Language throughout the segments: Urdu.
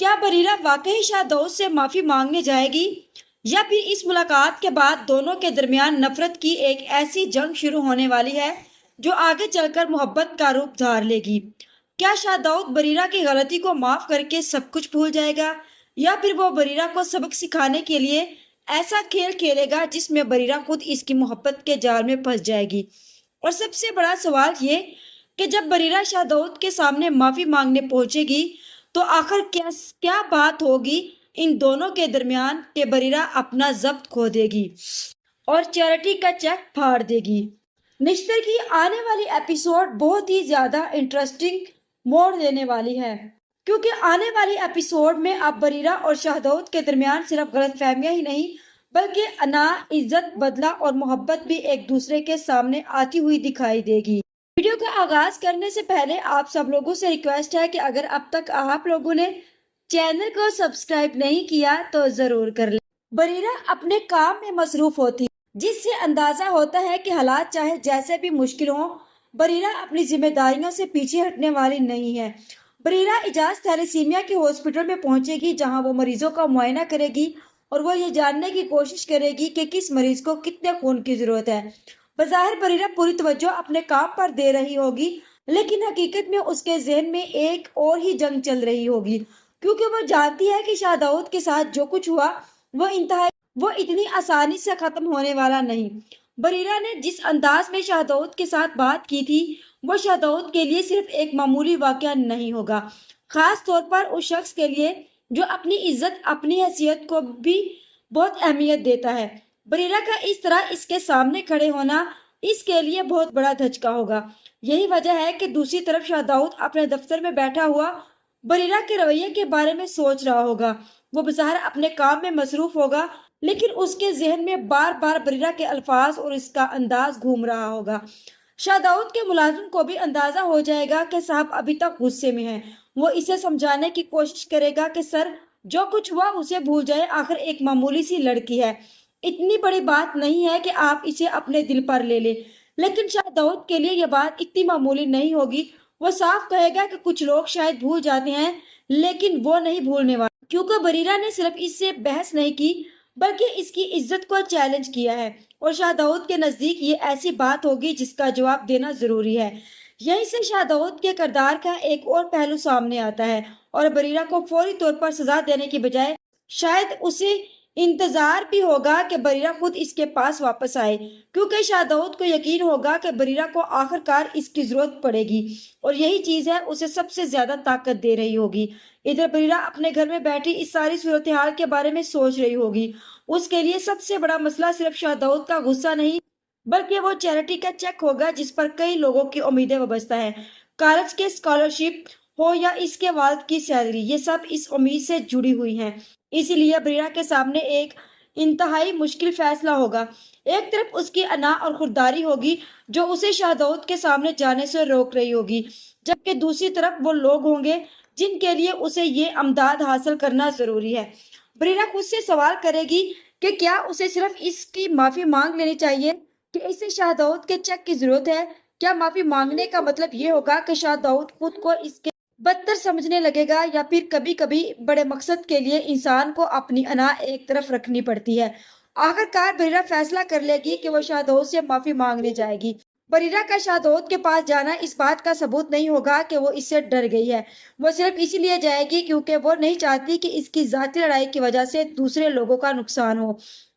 کیا بریرہ واقعی شاہ داؤد سے معافی مانگنے جائے گی یا پھر اس ملاقات کے بعد دونوں کے درمیان نفرت کی ایک ایسی جنگ شروع ہونے والی ہے جو آگے چل کر محبت کا روپ دھار لے گی؟ کیا شاہ داؤد بریرہ کی غلطی کو معاف کر کے سب کچھ بھول جائے گا یا پھر وہ بریرہ کو سبق سکھانے کے لیے ایسا کھیل کھیلے گا جس میں بریرہ خود اس کی محبت کے جال میں پھنس جائے گی؟ اور سب سے بڑا سوال یہ کہ جب بریرہ شاہ داؤد کے سامنے معافی مانگنے پہنچے گی تو آخر کیا بات ہوگی ان دونوں کے درمیان کہ بریرہ اپنا ضبط کھو دے گی اور چیریٹی کا چیک پھاڑ دے گی؟ نشتر کی آنے والی ایپیسوڈ بہت ہی زیادہ انٹرسٹنگ موڑ لینے والی ہے، کیونکہ آنے والی ایپیسوڈ میں اب بریرہ اور شاہ داؤد کے درمیان صرف غلط فہمیاں ہی نہیں بلکہ انا، عزت، بدلہ اور محبت بھی ایک دوسرے کے سامنے آتی ہوئی دکھائی دے گی۔ ویڈیو کا آغاز کرنے سے پہلے آپ سب لوگوں سے ریکویسٹ ہے کہ اگر اب تک آپ لوگوں نے چینل کو سبسکرائب نہیں کیا تو ضرور کر لیں۔ بریرہ اپنے کام میں مصروف ہوتی، جس سے اندازہ ہوتا ہے کہ حالات چاہے جیسے بھی مشکل ہوں، بریرہ اپنی ذمہ داریوں سے پیچھے ہٹنے والی نہیں ہے۔ بریرہ اعجاز تھیلیسیمیا کے ہاسپٹل میں پہنچے گی جہاں وہ مریضوں کا معائنہ کرے گی اور وہ یہ جاننے کی کوشش کرے گی کہ کس مریض کو کتنے خون کی ضرورت ہے۔ بظاہر بریرہ پوری توجہ اپنے کام پر دے رہی ہوگی، لیکن حقیقت میں اس کے ذہن میں ایک اور ہی جنگ چل رہی ہوگی، کیونکہ وہ جانتی ہے کہ شاہ داؤد کے ساتھ جو کچھ ہوا وہ اتنی آسانی سے ختم ہونے والا نہیں۔ بریرہ نے جس انداز میں شاہ داؤد کے ساتھ بات کی تھی وہ شاہ داؤد کے لیے صرف ایک معمولی واقعہ نہیں ہوگا، خاص طور پر اس شخص کے لیے جو اپنی عزت، اپنی حیثیت کو بھی بہت اہمیت دیتا ہے۔ بریرہ کا اس طرح اس کے سامنے کھڑے ہونا اس کے لیے بہت بڑا دھچکا ہوگا۔ یہی وجہ ہے کہ دوسری طرف شاہ داؤد اپنے دفتر میں بیٹھا ہوا بریرہ کے رویے کے بارے میں سوچ رہا ہوگا۔ وہ بظاہر اپنے کام میں مصروف ہوگا، لیکن اس کے ذہن میں بار بار بریرہ کے الفاظ اور اس کا انداز گھوم رہا ہوگا۔ شاہ داؤد کے ملازم کو بھی اندازہ ہو جائے گا کہ صاحب ابھی تک غصے میں ہیں۔ وہ اسے سمجھانے کی کوشش کرے گا کہ سر، جو کچھ ہوا اسے بھول جائے، آخر ایک معمولی سی لڑکی ہے، اتنی بڑی بات نہیں ہے کہ آپ اسے اپنے دل پر لے لیں۔ لیکن شاہ داؤد کے لیے یہ بات اتنی معمولی نہیں ہوگی۔ وہ صاف کہے گا کہ کچھ لوگ شاید بھول جاتے ہیں لیکن وہ نہیں بھولنے والے، کیونکہ بریرہ نے صرف اس سے بحث نہیں کی بلکہ اس کی عزت کو چیلنج کیا ہے، اور شاہ داؤد کے نزدیک یہ ایسی بات ہوگی جس کا جواب دینا ضروری ہے۔ یہیں سے شاہ داؤد کے کردار کا ایک اور پہلو سامنے آتا ہے، اور بریرہ کو فوری طور پر سزا دینے کی بجائے شاید اسے انتظار بھی ہوگا کہ بریرہ خود اس کے پاس واپس آئے، کیونکہ شاہ داؤد کو یقین ہوگا کہ بریرہ کو آخر کار اس کی ضرورت پڑے گی، اور یہی چیز ہے اسے سب سے زیادہ طاقت دے رہی ہوگی۔ ادھر بریرہ اپنے گھر میں بیٹھی اس ساری صورتحال کے بارے میں سوچ رہی ہوگی۔ اس کے لیے سب سے بڑا مسئلہ صرف شاہ داؤد کا غصہ نہیں بلکہ وہ چیریٹی کا چیک ہوگا جس پر کئی لوگوں کی امیدیں وابستہ ہیں۔ کالج کے اسکالرشپ ہو یا اس کے والد کی سیلری، یہ سب اس امید سے جڑی ہوئی ہیں۔ اسی لیے بریرہ کے سامنے ایک انتہائی مشکل فیصلہ ہوگا۔ ایک طرف اس کی انا اور خودداری ہوگی جو اسے شاہ داؤد کے سامنے جانے سے روک رہی ہوگی، جبکہ دوسری طرف وہ لوگ ہوں گے جن کے لیے اسے یہ امداد حاصل کرنا ضروری ہے۔ بریرہ خود سے سوال کرے گی کہ کیا اسے صرف اس کی معافی مانگ لینی چاہیے کہ اسے شاہ داؤد کے چیک کی ضرورت ہے؟ کیا معافی مانگنے کا مطلب یہ ہوگا کہ شاہ داؤد خود کو اس کے بدتر سمجھنے لگے گا، یا پھر کبھی کبھی بڑے مقصد کے لیے انسان کو اپنی انا ایک طرف رکھنی پڑتی ہے؟ آخر کار بریرہ فیصلہ کر لے گی کہ وہ شاہ داؤد سے معافی مانگنے جائے گی۔ بریرہ کا شاہ داؤد کے پاس جانا اس بات کا ثبوت نہیں ہوگا کہ وہ اس سے ڈر گئی ہے، وہ صرف اسی لیے جائے گی کیونکہ وہ نہیں چاہتی کہ اس کی ذاتی لڑائی کی وجہ سے دوسرے لوگوں کا نقصان ہو۔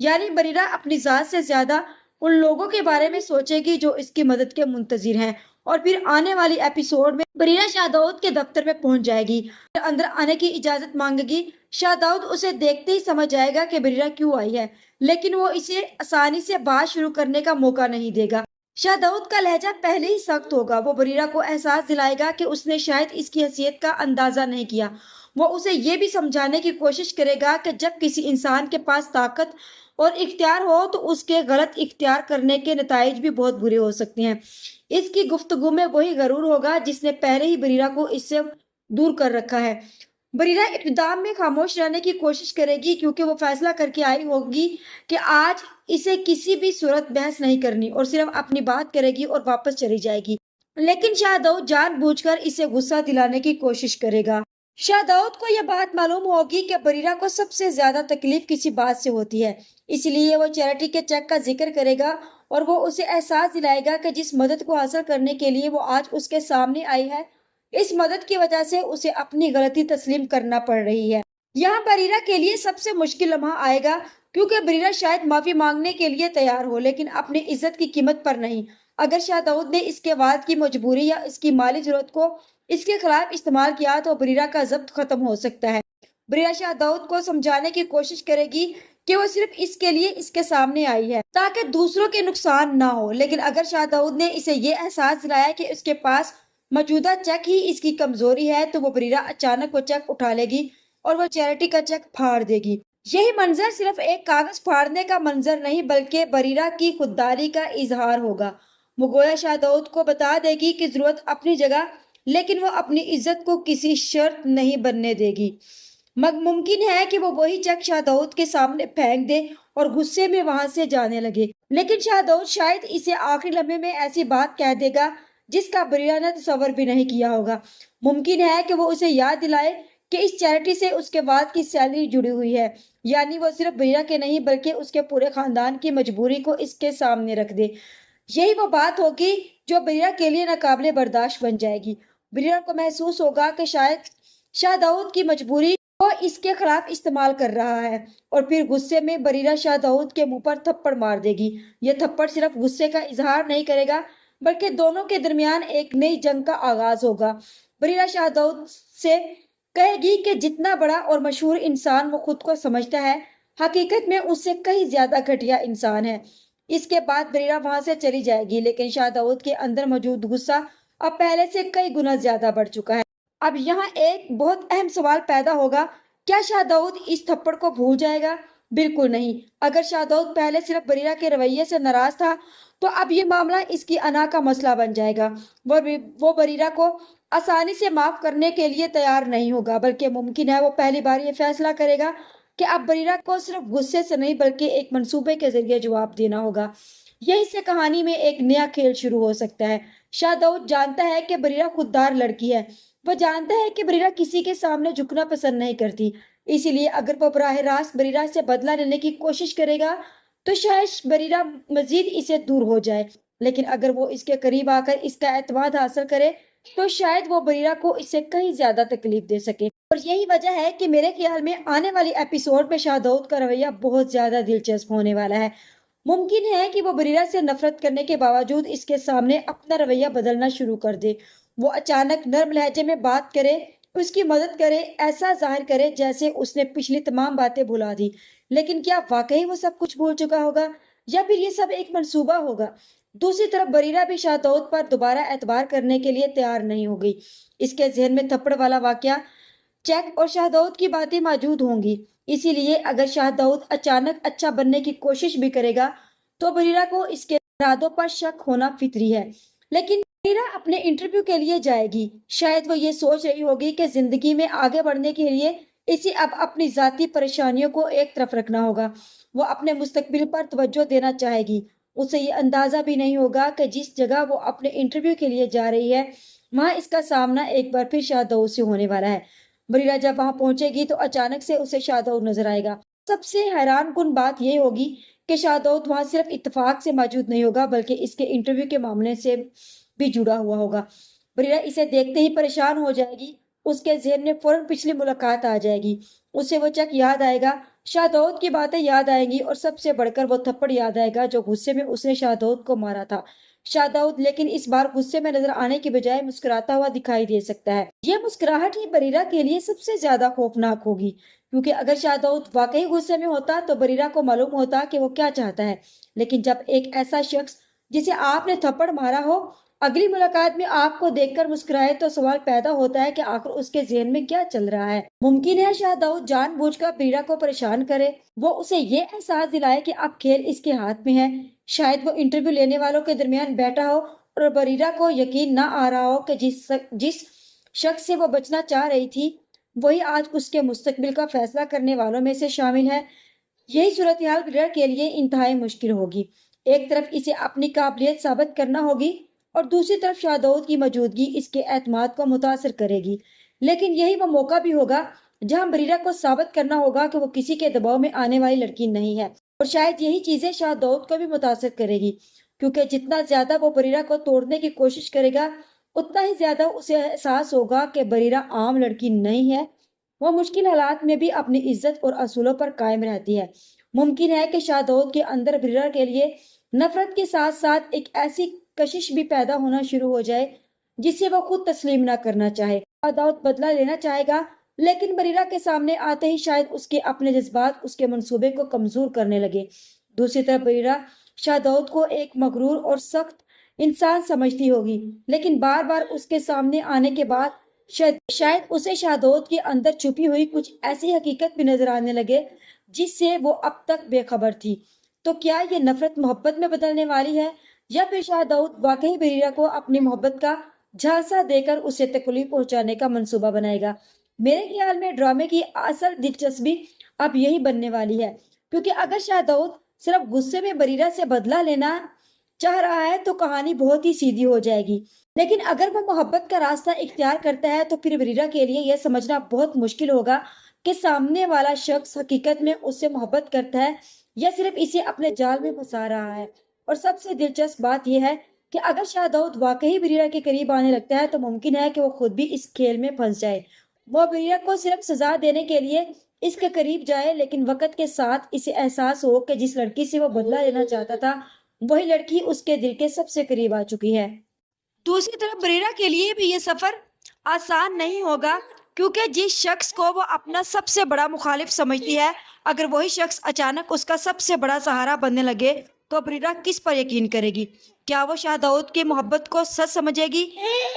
یعنی بریرہ اپنی ذات سے زیادہ ان لوگوں کے بارے میں سوچے گی جو اس کی مدد کے منتظر ہیں۔ اور پھر آنے والی ایپیسوڈ میں بریرہ شاہ داؤد کے دفتر میں پہنچ جائے گی، اندر آنے کی اجازت مانگے گی۔ شاہ داؤد اسے دیکھتے ہی سمجھ جائے گا کہ بریرہ کیوں آئی ہے، لیکن وہ اسے آسانی سے بات شروع کرنے کا موقع نہیں دے گا۔ شاہ داؤد کا لہجہ پہلے ہی سخت ہوگا، وہ بریرہ کو احساس دلائے گا کہ اس نے شاید اس کی حیثیت کا اندازہ نہیں کیا۔ وہ اسے یہ بھی سمجھانے کی کوشش کرے گا کہ جب کسی انسان کے پاس طاقت اور اختیار ہو تو اس کے غلط اختیار کرنے کے نتائج بھی بہت برے ہو سکتے ہیں۔ اس کی گفتگو میں وہی غرور ہوگا جس نے پہلے ہی بریرہ کو اس سے دور کر رکھا ہے۔ بریرہ ابتدا میں خاموش رہنے کی کوشش کرے گی کیونکہ وہ فیصلہ کر کے آئی ہوگی کہ آج اسے کسی بھی صورت بحث نہیں کرنی، اور صرف اپنی بات کرے گی اور واپس چلی جائے گی۔ لیکن شاہ داؤد جان بوجھ کر اسے غصہ دلانے کی کوشش کرے گا۔ شاہ داؤد کو یہ بات معلوم ہوگی کہ بریرہ کو سب سے زیادہ تکلیف کسی بات سے ہوتی ہے، اس لیے وہ چیریٹی کے چیک کا ذکر کرے گا اور وہ اسے احساس دلائے گا کہ جس مدد کو حاصل کرنے کے لیے وہ آج اس کے سامنے آئی ہے، اس مدد کی وجہ سے اسے اپنی غلطی تسلیم کرنا پڑ رہی ہے۔ یہاں بریرہ کے لیے سب سے مشکل لمحہ آئے گا، کیونکہ بریرہ شاید معافی مانگنے کے لیے تیار ہو، لیکن اپنی عزت کی قیمت پر نہیں۔ اگر شاہ داؤد نے اس کے والد کی مجبوری یا اس کی مالی ضرورت کو اس کے خلاف استعمال کیا تو بریرہ کا ضبط ختم ہو سکتا ہے۔ بریرہ شاہ داؤد کو سمجھانے کی کوشش کرے گی کہ وہ صرف اس کے لیے اس کے سامنے آئی ہے تاکہ دوسروں کے نقصان نہ ہو، لیکن اگر شاہ داؤد نے اسے یہ احساس دلایا کہ اس کے پاس موجودہ چیک ہی اس کی کمزوری ہے تو وہ بریرہ اچانک وہ چیک اٹھا لے گی اور وہ چیریٹی کا چیک پھاڑ دے گی۔ یہی منظر صرف ایک کاغذ پھاڑنے کا منظر نہیں بلکہ بریرہ کی خودداری کا اظہار ہوگا۔ وہ گویا شاہ داؤد کو بتا دے گی کہ ضرورت اپنی جگہ، لیکن وہ اپنی عزت کو کسی شرط نہیں بننے دے گی۔ ممکن ہے کہ وہ وہی چیک شاہ داؤد کے سامنے پھینک دے اور غصے میں وہاں سے جانے لگے، لیکن شاہ داؤد شاید اسے آخری لمحے میں ایسی بات کہہ دے گا جس کا بریرہ نے تصور بھی نہیں کیا ہوگا۔ ممکن ہے کہ وہ اسے یاد دلائے کہ اس چیریٹی سے اس کے والد کی سیلری جڑی ہوئی ہے، یعنی وہ صرف بریرہ کے نہیں بلکہ اس کے پورے خاندان کی مجبوری کو اس کے سامنے رکھ دے۔ یہی وہ بات ہوگی جو بریرہ کے لیے ناقابل برداشت بن جائے گی۔ بریرہ کو محسوس ہوگا کہ شاید شاہ داؤد کی مجبوری کو اس کے خلاف استعمال کر رہا ہے، اور پھر غصے میں بریرہ شاہ داؤد کے منہ پر تھپڑ مار دے گی۔ یہ تھپڑ صرف غصے کا اظہار نہیں کرے گا بلکہ دونوں کے درمیان ایک نئی جنگ کا آغاز ہوگا۔ بریرہ شاہ داؤد سے کہے گی کہ جتنا بڑا اور مشہور انسان وہ خود کو سمجھتا ہے، حقیقت میں اس سے کہیں زیادہ گھٹیا انسان ہے۔ اس کے بعد بریرہ وہاں سے چلی جائے گی، لیکن شاہ داؤد کے اندر موجود غصہ اب پہلے سے کئی گنا زیادہ بڑھ چکا ہے۔ اب یہاں ایک بہت اہم سوال پیدا ہوگا، کیا شاہ داؤد اس تھپڑ کو بھول جائے گا؟ بالکل نہیں۔ اگر شاہ داؤد پہلے صرف بریرہ کے رویے سے ناراض تھا تو اب یہ معاملہ اس کی انا کا مسئلہ بن جائے گا۔ وہ بریرہ کو آسانی سے معاف کرنے کے لیے تیار نہیں ہوگا، بلکہ ممکن ہے وہ پہلی بار یہ فیصلہ کرے گا کہ اب بریرہ کو صرف غصے سے نہیں بلکہ ایک منصوبے کے ذریعے جواب دینا ہوگا۔ یہی سے کہانی میں ایک نیا کھیل شروع ہو سکتا ہے۔ شاہ داؤد جانتا ہے کہ بریرہ خوددار لڑکی ہے، وہ جانتا ہے کہ بریرہ کسی کے سامنے جھکنا پسند نہیں کرتی، اسی لیے اگر وہ براہ راست بریرہ سے بدلہ لینے کی کوشش کرے گا تو شاید بریرہ مزید اسے دور ہو جائے، لیکن اگر وہ اس کے قریب آ کر اس کا اعتماد حاصل کرے تو شاید وہ بریرہ کو اس سے کہیں زیادہ تکلیف دے سکے۔ اور یہی وجہ ہے کہ میرے خیال میں آنے والی ایپیسوڈ میں شاہ داؤد کا رویہ بہت زیادہ دلچسپ ہونے والا ہے۔ ممکن ہے کہ وہ بریرہ سے نفرت کرنے کے باوجود اس کے سامنے اپنا رویہ بدلنا شروع کر دے۔ وہ اچانک نرم لہجے میں بات کرے، اس کی مدد کرے، ایسا ظاہر کرے جیسے اس نے پچھلی تمام باتیں بھلا دی۔ لیکن کیا واقعی وہ سب کچھ بھول چکا ہوگا یا پھر یہ سب ایک منصوبہ ہوگا؟ دوسری طرف بریرہ بھی شاہ داؤد پر دوبارہ اعتبار کرنے کے لیے تیار نہیں ہوگی۔ اس کے ذہن میں تھپڑ والا واقعہ، چیک اور شاہ داؤد کی باتیں موجود ہوں گی، اسی لیے اگر شاہ داؤد اچانک اچھا بننے کی کوشش بھی کرے گا تو بریرہ کو اس کے ارادوں پر شک ہونا فطری ہے۔ لیکن بریرہ اپنے انٹرویو کے لیے جائے گی، شاید وہ یہ سوچ رہی ہوگی کہ زندگی میں آگے بڑھنے کے لیے اسے اب اپنی ذاتی پریشانیوں کو ایک طرف رکھنا ہوگا۔ وہ اپنے مستقبل پر توجہ دینا چاہے گی۔ اسے یہ اندازہ بھی نہیں ہوگا کہ جس جگہ وہ اپنے انٹرویو کے لیے جا رہی ہے وہاں اس کا سامنا ایک بار پھر شاہ داؤد سے ہونے والا ہے۔ بریرہ جب وہاں پہنچے گی تو اچانک سے اسے شاہ داؤد نظر آئے گا۔ سب سے حیران کن بات یہ ہوگی کہ شاہ داؤد وہاں صرف اتفاق سے موجود نہیں ہوگا بلکہ اس کے انٹرویو کے معاملے سے بھی جڑا ہوا ہوگا۔ بریرہ اسے دیکھتے ہی پریشان ہو جائے گی، اس کے ذہن میں فوراً پچھلی ملاقات آ جائے گی، اسے وہ چیک یاد آئے گا، شاہ داؤد کی باتیں یاد آئیں گی اور سب سے بڑھ کر وہ تھپڑ یاد آئے گا جو غصے میں اس نے شاہ داؤد کو مارا تھا۔ شاہ داؤد لیکن اس بار غصے میں نظر آنے کی بجائے مسکراتا ہوا دکھائی دے سکتا ہے۔ یہ مسکراہٹ ہی بریرہ کے لیے سب سے زیادہ خوفناک ہوگی، کیونکہ اگر شاہ داؤد واقعی غصے میں ہوتا تو بریرہ کو معلوم ہوتا کہ وہ کیا چاہتا ہے، لیکن جب ایک ایسا شخص جسے آپ نے تھپڑ مارا ہو اگلی ملاقات میں آپ کو دیکھ کر مسکرائے تو سوال پیدا ہوتا ہے کہ آخر اس کے ذہن میں کیا چل رہا ہے۔ ممکن ہے شاہ داؤد جان بوجھ کر بریرہ کو پریشان کرے، وہ اسے یہ احساس دلائے کہ اب کھیل اس کے ہاتھ میں ہے۔ شاید وہ انٹرویو لینے والوں کے درمیان بیٹھا ہو اور بریرہ کو یقین نہ آ رہا ہو کہ جس شخص سے وہ بچنا چاہ رہی تھی وہی آج اس کے مستقبل کا فیصلہ کرنے والوں میں سے شامل ہے۔ یہی صورتحال بریرہ کے لیے انتہائی مشکل ہوگی۔ ایک طرف اسے اپنی قابلیت ثابت کرنا ہوگی اور دوسری طرف شاہ داؤد کی موجودگی اس کے اعتماد کو متاثر کرے گی، لیکن یہی وہ موقع بھی ہوگا جہاں بریرہ کو ثابت کرنا ہوگا کہ وہ کسی کے دباؤ میں آنے والی لڑکی نہیں ہے، اور شاید یہی چیزیں شاہ داؤد کو بھی متاثر کرے گی، کیونکہ جتنا زیادہ وہ بریرہ کو توڑنے کی کوشش کرے گا اتنا ہی زیادہ اسے احساس ہوگا کہ بریرہ عام لڑکی نہیں ہے، وہ مشکل حالات میں بھی اپنی عزت اور اصولوں پر قائم رہتی ہے۔ ممکن ہے کہ شاہ داؤد کے اندر بریرہ کے لیے نفرت کے ساتھ ساتھ ایک ایسی کشش بھی پیدا ہونا شروع ہو جائے جسے وہ خود تسلیم نہ کرنا چاہے۔ شاہ داؤد بدلہ لینا چاہے گا، لیکن بریرہ کے سامنے آتے ہی شاید اس کے اپنے جذبات اس کے منصوبے کو کمزور کرنے لگے۔ دوسری طرف بریرہ شاہ داؤد کو ایک مغرور اور سخت انسان سمجھتی ہوگی، لیکن بار بار اس کے سامنے آنے کے بعد شاید اسے شاہ داؤد کے اندر چھپی ہوئی کچھ ایسی حقیقت بھی نظر آنے لگے جس سے وہ اب تک بے خبر تھی۔ تو کیا یہ نفرت محبت میں بدلنے والی ہے، یا پھر شاہ داؤد واقعی بریرہ کو اپنی محبت کا جھانسا دے کر اسے تکلیف پہنچانے کا منصوبہ بنائے گا؟ میرے خیال میں ڈرامے کی اصل دلچسپی اب یہی بننے والی ہے، کیونکہ اگر شاہ داؤد صرف غصے میں بریرہ سے بدلہ لینا چاہ رہا ہے تو کہانی بہت ہی سیدھی ہو جائے گی، لیکن اگر وہ محبت کا راستہ اختیار کرتا ہے تو پھر بریرہ کے لیے یہ سمجھنا بہت مشکل ہوگا کہ سامنے والا شخص حقیقت میں اس سے محبت کرتا ہے یا صرف اسے اپنے جال میں پھنسا رہا ہے۔ اور سب سے دلچسپ بات یہ ہے کہ اگر شاہ داؤد واقعی بریرہ کے قریب آنے لگتا ہے تو ممکن ہے کہ وہ خود بھی اس کھیل میں پھنس جائے، وہ بریرہ کو صرف سزا دینے کے لیے اس کے قریب جائے، لیکن وقت کے ساتھ اسے احساس ہو کہ جس لڑکی سے وہ بدلہ لینا چاہتا تھا وہی لڑکی اس کے دل کے سب سے قریب آ چکی ہے۔ دوسری طرف بریرہ کے لیے بھی یہ سفر آسان نہیں ہوگا، کیونکہ جس شخص کو وہ اپنا سب سے بڑا مخالف سمجھتی ہے، اگر وہی شخص اچانک اس کا سب سے بڑا سہارا بننے لگے تو بریرہ کس پر یقین کرے گی؟ کیا وہ شاہ داؤد کی محبت کو سچ سمجھے گی؟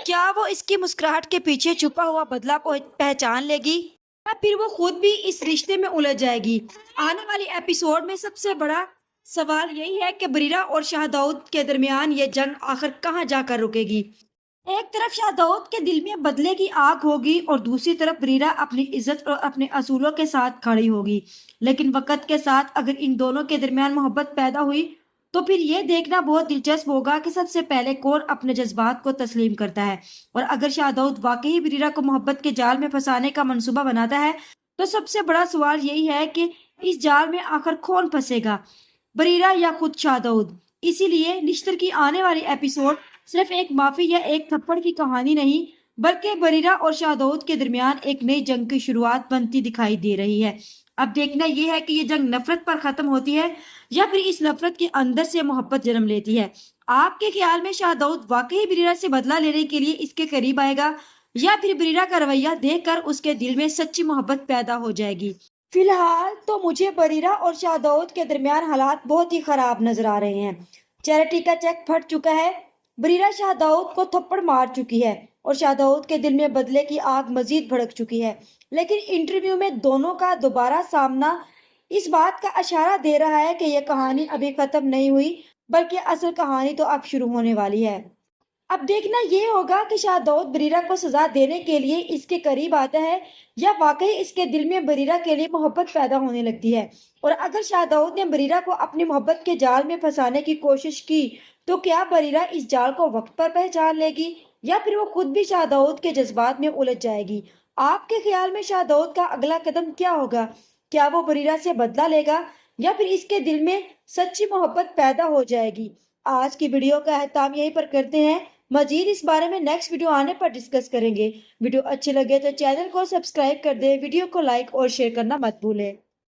کیا وہ اس کی مسکراہٹ کے پیچھے چھپا ہوا بدلہ پہچان لے گی، یا پھر وہ خود بھی اس رشتے میں الجھ جائے گی؟ آنے والی ایپیسوڈ میں سب سے بڑا سوال یہی ہے کہ بریرہ اور شاہ داؤد کے درمیان یہ جنگ آخر کہاں جا کر رکے گی۔ ایک طرف شاہ داؤد کے دل میں بدلے کی آگ ہوگی اور دوسری طرف بریرہ اپنی عزت اور اپنے اصولوں کے ساتھ کھڑی ہوگی، لیکن وقت کے ساتھ اگر ان دونوں کے درمیان محبت پیدا ہوئی تو پھر یہ دیکھنا بہت دلچسپ ہوگا کہ سب سے پہلے کون اپنے جذبات کو تسلیم کرتا ہے۔ اور اگر شاہ داؤد واقعی بریرہ کو محبت کے جال میں پھنسانے کا منصوبہ بناتا ہے تو سب سے بڑا سوال یہی ہے کہ اس جال میں آخر کون پھنسے گا، بریرہ یا خود شاہ داؤد؟ اسی لیے نشتر کی آنے والی ایپیسوڈ صرف ایک معافی یا ایک تھپڑ کی کہانی نہیں، بلکہ بریرہ اور شاہ داؤد کے درمیان ایک نئی جنگ کی شروعات بنتی دکھائی دے رہی ہے۔ اب دیکھنا یہ ہے کہ یہ جنگ نفرت پر ختم ہوتی ہے یا پھر اس نفرت کے اندر سے محبت جنم لیتی ہے۔ آپ کے خیال میں شاہ داؤد واقعی بریرہ سے بدلہ لینے کے لیے اس کے قریب آئے گا، یا پھر بریرہ کا رویہ دیکھ کر اس کے دل میں سچی محبت پیدا ہو جائے گی؟ فی الحال تو مجھے بریرہ اور شاہ داؤد کے درمیان حالات بہت ہی خراب نظر آ رہے ہیں۔ چیریٹی کا چیک پھٹ چکا ہے، بریرہ شاہ داؤد کو تھپڑ مار چکی ہے اور شاہ داؤد کے دل میں بدلے کی آگ مزید بھڑک چکی ہے، لیکن انٹرویو میں دونوں کا دوبارہ سامنا اس بات کا اشارہ دے رہا ہے کہ یہ کہانی ابھی ختم نہیں ہوئی، بلکہ اصل کہانی تو اب شروع ہونے والی ہے۔ اب دیکھنا یہ ہوگا کہ شاہ داؤد بریرہ کو سزا دینے کے لیے اس کے قریب آتا ہے یا واقعی اس کے دل میں بریرہ کے لیے محبت پیدا ہونے لگتی ہے۔ اور اگر شاہ داؤد نے بریرہ کو اپنی محبت کے جال میں پھنسانے کی کوشش کی تو کیا بریرہ اس جال کو وقت پر پہچان لے گی، یا پھر وہ خود بھی شاہ داؤد کے جذبات میں الجھ جائے گی؟ آپ کے خیال میں شاہ داؤد کا اگلا قدم کیا ہوگا؟ کیا وہ بریرہ سے بدلہ لے گا یا پھر اس کے دل میں سچی محبت پیدا ہو جائے گی؟ آج کی ویڈیو کا اختتام یہیں پر کرتے ہیں، مزید اس بارے میں نیکسٹ ویڈیو آنے پر ڈسکس کریں گے۔ ویڈیو اچھی لگے تو چینل کو سبسکرائب کر دیں، ویڈیو کو لائک اور شیئر کرنا مت بھولیں۔